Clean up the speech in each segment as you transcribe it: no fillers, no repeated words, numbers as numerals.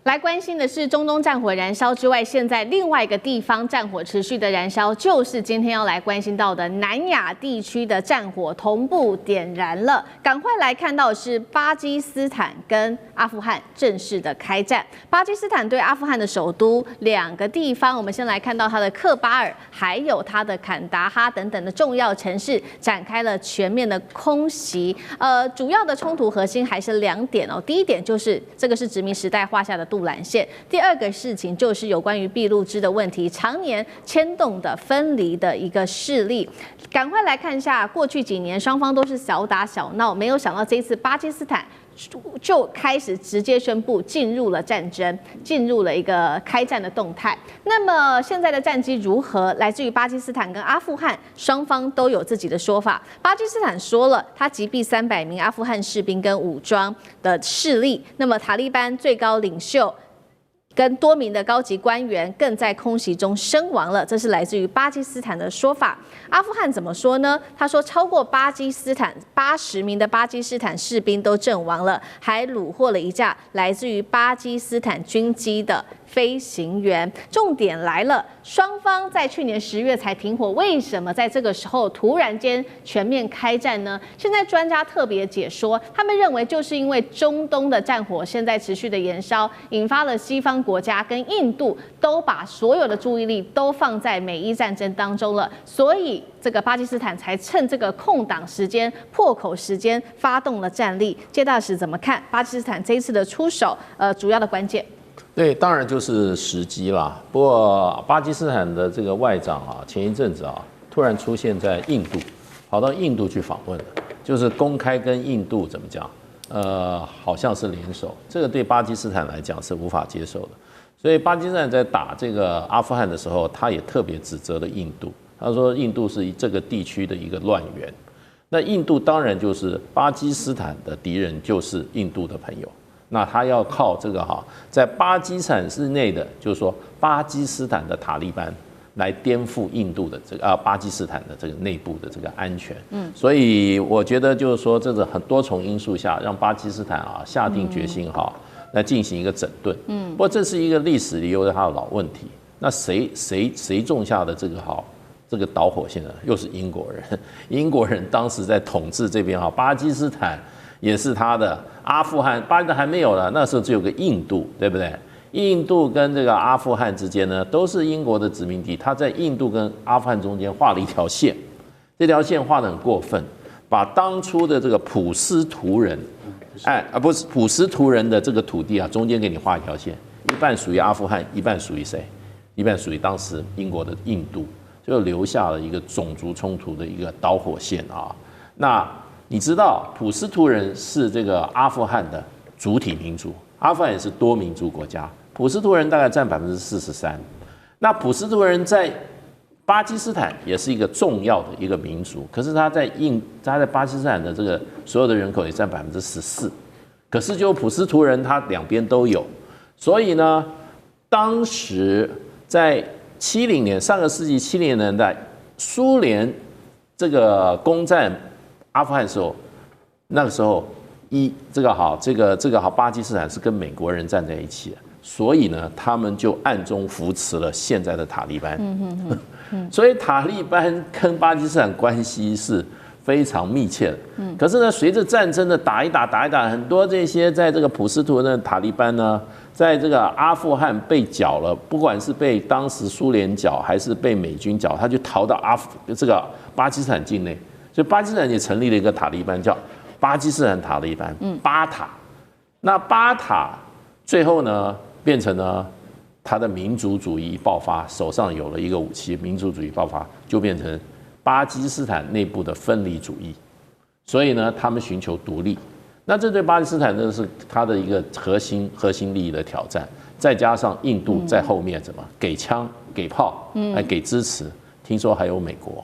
来关心的是中东战火燃烧之外，现在另外一个地方战火持续的燃烧，就是今天要来关心到的南亚地区的战火同步点燃了。赶快来看到的是巴基斯坦跟阿富汗正式的开战。巴基斯坦对阿富汗的首都两个地方，我们先来看到它的克巴尔，还有它的坎达哈等等的重要城市展开了全面的空袭。主要的冲突核心还是2点哦。第一点就是这个是殖民时代画下的杜兰线。第二个事情就是有关于俾路支的问题，常年牵动的分离的一个势力。赶快来看一下，过去几年双方都是小打小闹，没有想到这一次巴基斯坦就开始直接宣布进入了战争，进入了一个开战的动态。那么现在的战机如何？来自于巴基斯坦跟阿富汗双方都有自己的说法。巴基斯坦说了，他击毙300名阿富汗士兵跟武装的势力。那么塔利班最高领袖跟多名的高级官员更在空袭中身亡了，这是来自于巴基斯坦的说法。阿富汗怎么说呢？他说，超过巴基斯坦80名的巴基斯坦士兵都阵亡了，还虏获了一架来自于巴基斯坦军机的飞行员。重点来了，双方在去年10月才停火，为什么在这个时候突然间全面开战呢？现在专家特别解说，他们认为就是因为中东的战火现在持续的延烧，引发了西方国家跟印度都把所有的注意力都放在美伊战争当中了，所以这个巴基斯坦才趁这个空档时间、破口时间发动了战力。介大使怎么看巴基斯坦这一次的出手？主要的关键？对，当然就是时机啦。不过巴基斯坦的这个外长啊，前一阵子啊，突然出现在印度，跑到印度去访问了，就是公开跟印度怎么讲？好像是联手，这个对巴基斯坦来讲是无法接受的。所以巴基斯坦在打这个阿富汗的时候，他也特别指责了印度，他说印度是这个地区的一个乱源。那印度当然就是巴基斯坦的敌人，就是印度的朋友。那他要靠这个在巴基斯坦之内的，就是说巴基斯坦的塔利班来颠覆印度的这个巴基斯坦的这个内部的这个安全。所以我觉得就是说，这个很多重因素下，让巴基斯坦下定决心来进行一个整顿。不过这是一个历史遗留的它的老问题。那谁种下的这个导火线呢？又是英国人。英国人当时在统治这边巴基斯坦也是他的，阿富汗巴基斯坦还没有了，那时候只有个印度，对不对？印度跟这个阿富汗之间呢，都是英国的殖民地。他在印度跟阿富汗中间画了一条线，这条线画得很过分，把当初的这个普什图人，不是普什图人的这个土地中间给你画一条线，一半属于阿富汗，一半属于谁？一半属于当时英国的印度，就留下了一个种族冲突的一个导火线啊。那你知道普什图人是这个阿富汗的主体民族，阿富汗也是多民族国家。普什图人大概占43%，那普什图人在巴基斯坦也是一个重要的一个民族，可是他在巴基斯坦的这个所有的人口也占14%，可是就普什图人他两边都有，所以呢，当时在70年上个世纪70年代，苏联这个攻占阿富汗的时候，那个时候巴基斯坦是跟美国人站在一起的。所以呢，他们就暗中扶持了现在的塔利班。所以塔利班跟巴基斯坦关系是非常密切的。可是呢，随着战争的打一打，很多这些在这个普什图的塔利班呢，在这个阿富汗被剿了，不管是被当时苏联剿还是被美军剿，他就逃到这个巴基斯坦境内。所以巴基斯坦也成立了一个塔利班，叫巴基斯坦塔利班，巴塔。那巴塔最后呢，变成了他的民族主义爆发，手上有了一个武器，民族主义爆发就变成巴基斯坦内部的分离主义，所以呢，他们寻求独立。那这对巴基斯坦呢是他的一个核心利益的挑战，再加上印度在后面怎么给枪给炮，给支持，听说还有美国，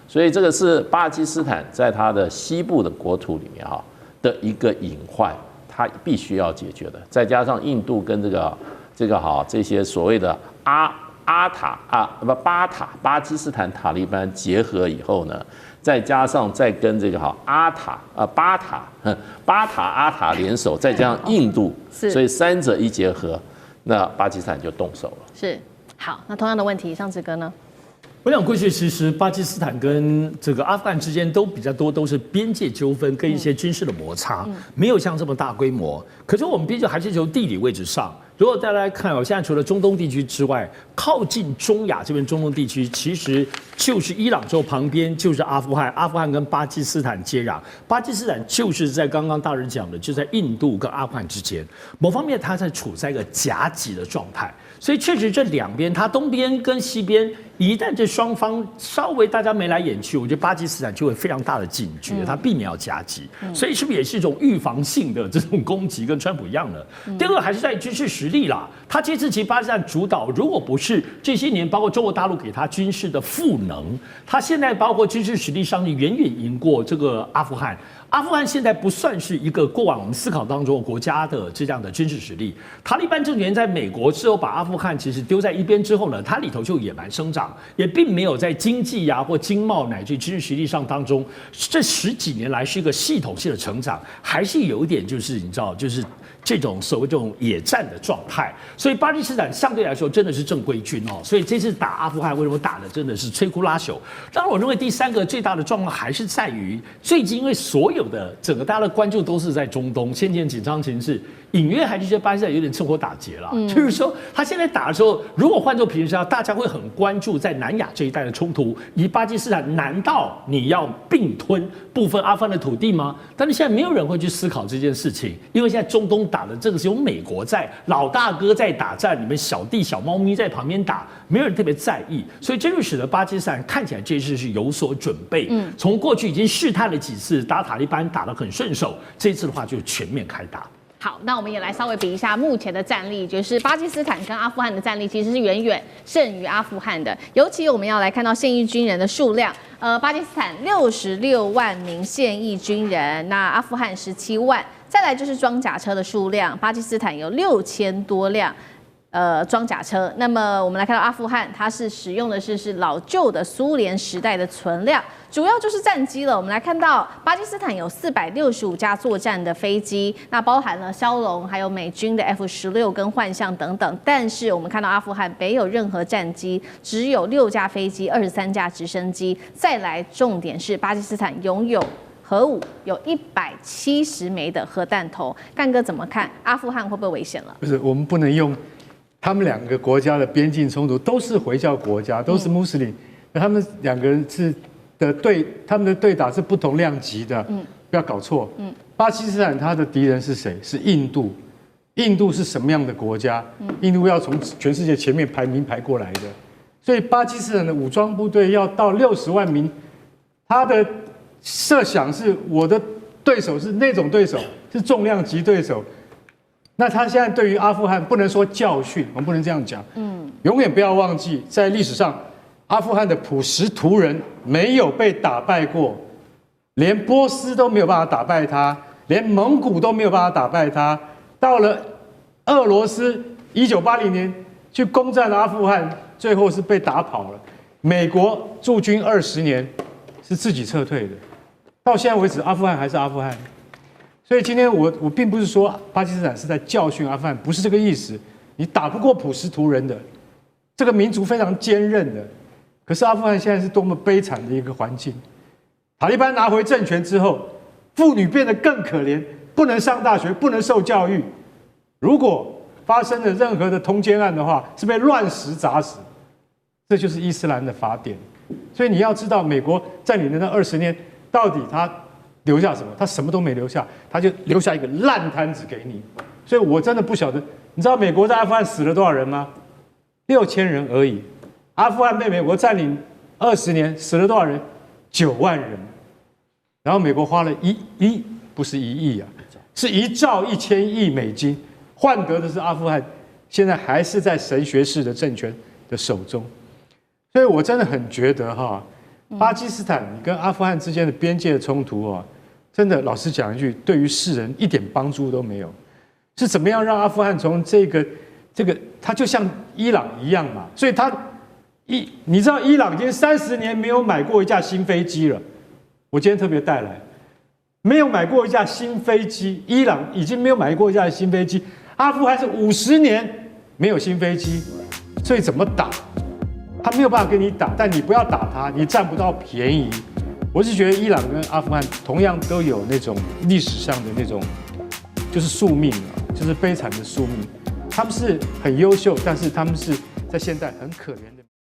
所以这个是巴基斯坦在它的西部的国土里面的一个隐患。它必须要解决的，再加上印度跟这些所谓的巴基斯坦塔利班结合以后呢，再加上再跟这个巴塔阿塔联手，再加上印度，所以三者一结合，那巴基斯坦就动手了。是，好，那同样的问题，尚志哥呢？我想过去其实巴基斯坦跟这个阿富汗之间都比较多都是边界纠纷跟一些军事的摩擦，没有像这么大规模。可是我们毕竟还是从地理位置上，如果大家来看现在除了中东地区之外，靠近中亚这边中东地区，其实就是伊朗州旁边就是阿富汗，阿富汗跟巴基斯坦接壤，巴基斯坦就是在刚刚大人讲的，就在印度跟阿富汗之间，某方面它在处在一个夹击的状态。所以确实这两边，它东边跟西边，一旦这双方稍微大家眉来眼去，我觉得巴基斯坦就会非常大的警觉，它避免要夹击。所以是不是也是一种预防性的这种攻击，跟川普一样的？第二个还是在军事实力啦。他这次其实巴基斯坦主导，如果不是这些年包括中国大陆给他军事的赋能，他现在包括军事实力上远远赢过这个阿富汗。阿富汗现在不算是一个过往我们思考当中国家的这样的军事实力。塔利班政权在美国之后把阿富汗其实丢在一边之后呢，它里头就野蛮生长，也并没有在经济或经贸乃至军事实力上当中，这10几年来是一个系统性的成长，还是有一点就是你知道就是这种所谓这种野战的状态。所以巴基斯坦相对来说真的是正规军哦，所以这次打阿富汗为什么打的真的是摧枯拉朽？当然我认为第三个最大的状况还是在于最近因为所有的整个大家的关注都是在中东，先前紧张情势，隐约还是觉得巴基斯坦有点趁火打劫了。就是说，他现在打的时候，如果换做平时啊，大家会很关注在南亚这一带的冲突，以巴基斯坦难道你要并吞部分阿富汗的土地吗？但是现在没有人会去思考这件事情，因为现在中东打的这个是有美国在，老大哥在打战，你们小弟小猫咪在旁边打，没有人特别在意，所以这就使得巴基斯坦看起来这次是有所准备。从过去已经试探了几次打塔利班打得很顺手，这一次的话就全面开打。好，那我们也来稍微比一下目前的战力，就是巴基斯坦跟阿富汗的战力其实是远远胜于阿富汗的。尤其我们要来看到现役军人的数量，巴基斯坦66万名现役军人，那阿富汗17万。再来就是装甲车的数量，巴基斯坦有6000多辆。装甲车。那么我们来看到阿富汗，它是使用的是老旧的苏联时代的存量，主要就是战机了。我们来看到巴基斯坦有465架作战的飞机，那包含了枭龙，还有美军的 F-16跟幻象等等。但是我们看到阿富汗没有任何战机，只有6架飞机、23架直升机。再来，重点是巴基斯坦拥有核武，有170枚的核弹头。干哥怎么看？阿富汗会不会危险了？不是，我们不能用他们2个国家的边境冲突，都是回教国家，都是穆斯林，他们2个人他们的对打是不同量级的，不要搞错。巴基斯坦他的敌人是谁？是印度。印度是什么样的国家？印度要从全世界前面排名排过来的，所以巴基斯坦的武装部队要到60万名，他的设想是我的对手是那种对手，是重量级对手。那他现在对于阿富汗不能说教训，我们不能这样讲。永远不要忘记，在历史上，阿富汗的普什图人没有被打败过，连波斯都没有办法打败他，连蒙古都没有办法打败他。到了俄罗斯，1980年去攻占阿富汗，最后是被打跑了。美国驻军20年，是自己撤退的。到现在为止，阿富汗还是阿富汗。所以今天我并不是说巴基斯坦是在教训阿富汗，不是这个意思。你打不过普什图人的这个民族非常坚韧的，可是阿富汗现在是多么悲惨的一个环境。塔利班拿回政权之后，妇女变得更可怜，不能上大学，不能受教育。如果发生了任何的通奸案的话，是被乱石砸死。这就是伊斯兰的法典。所以你要知道，美国占领的那20年，到底他留下什么？他什么都没留下，他就留下一个烂摊子给你。所以我真的不晓得，你知道美国在阿富汗死了多少人吗？6000人而已。阿富汗被美国占领20年，死了多少人？9万人。然后美国花了不是1亿啊，是1兆1000亿美金，换得的是阿富汗现在还是在神学式的政权的手中。所以我真的很觉得巴基斯坦跟阿富汗之间的边界冲突真的老实讲一句，对于世人一点帮助都没有。是怎么样让阿富汗从这个它就像伊朗一样嘛，所以你知道伊朗已经30年没有买过一架新飞机了。我今天特别带来，没有买过一架新飞机，伊朗已经没有买过一架新飞机，阿富汗是50年没有新飞机，所以怎么打？他没有办法跟你打，但你不要打他，你占不到便宜。我是觉得伊朗跟阿富汗同样都有那种历史上的那种，就是宿命啊，就是悲惨的宿命。他们是很优秀，但是他们是在现在很可怜。